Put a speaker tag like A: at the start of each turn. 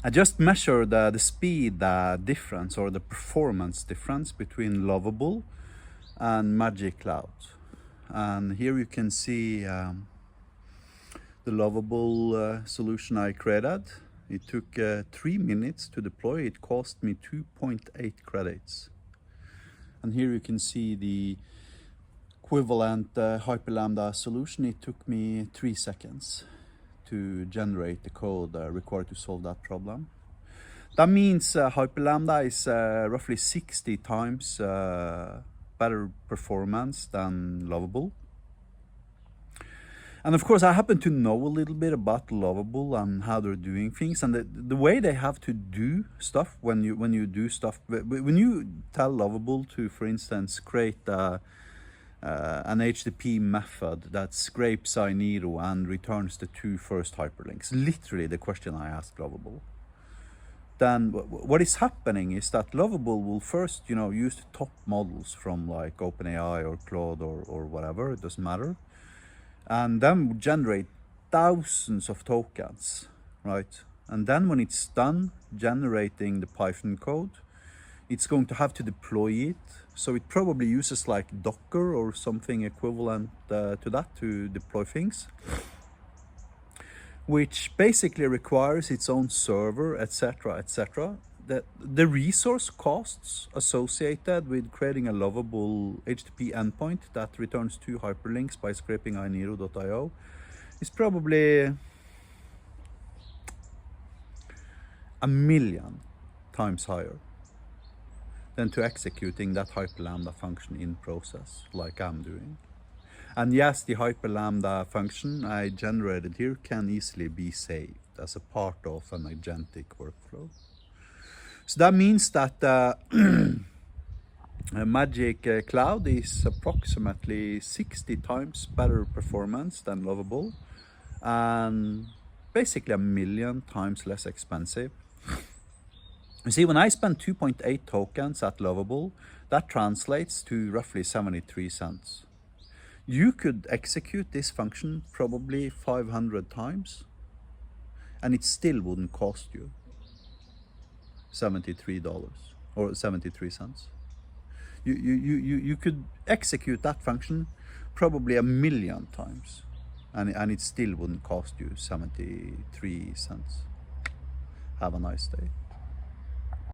A: I just measured the speed difference or the performance difference between Lovable and Magic Cloud. And here you can see the Lovable solution I created. It took 3 minutes to deploy. It cost me 2.8 credits. And here you can see the equivalent Hyperlambda solution. It took me 3 seconds to generate the code required to solve that problem. That means Hyperlambda is roughly 60 times better performance than Lovable. And of course, I happen to know a little bit about Lovable and how they're doing things, and the way they have to do stuff when you do stuff. When you tell Lovable to, for instance, create an HTTP method that scrapes iniro and returns the 2 first hyperlinks, literally the question I asked Lovable, then what is happening is that Lovable will first, use the top models from like OpenAI or Claude or whatever, it doesn't matter, and then generate thousands of tokens, right? And then when it's done generating the Python code, it's going to have to deploy it. So it probably uses like Docker or something equivalent to that to deploy things, which basically requires its own server, etc., etc. The resource costs associated with creating a Lovable HTTP endpoint that returns 2 hyperlinks by scraping iniro.io is probably 1,000,000 times higher than to executing that Hyperlambda function in process like I'm doing. And yes, the Hyperlambda function I generated here can easily be saved as a part of an agentic workflow. So that means that Magic Cloud is approximately 60 times better performance than Lovable and basically 1,000,000 times less expensive. You see, when I spend 2.8 tokens at Lovable, that translates to roughly 73 cents. You could execute this function probably 500 times and it still wouldn't cost you $73 or 73 cents. You could execute that function probably 1,000,000 times and it still wouldn't cost you 73 cents. Have a nice day.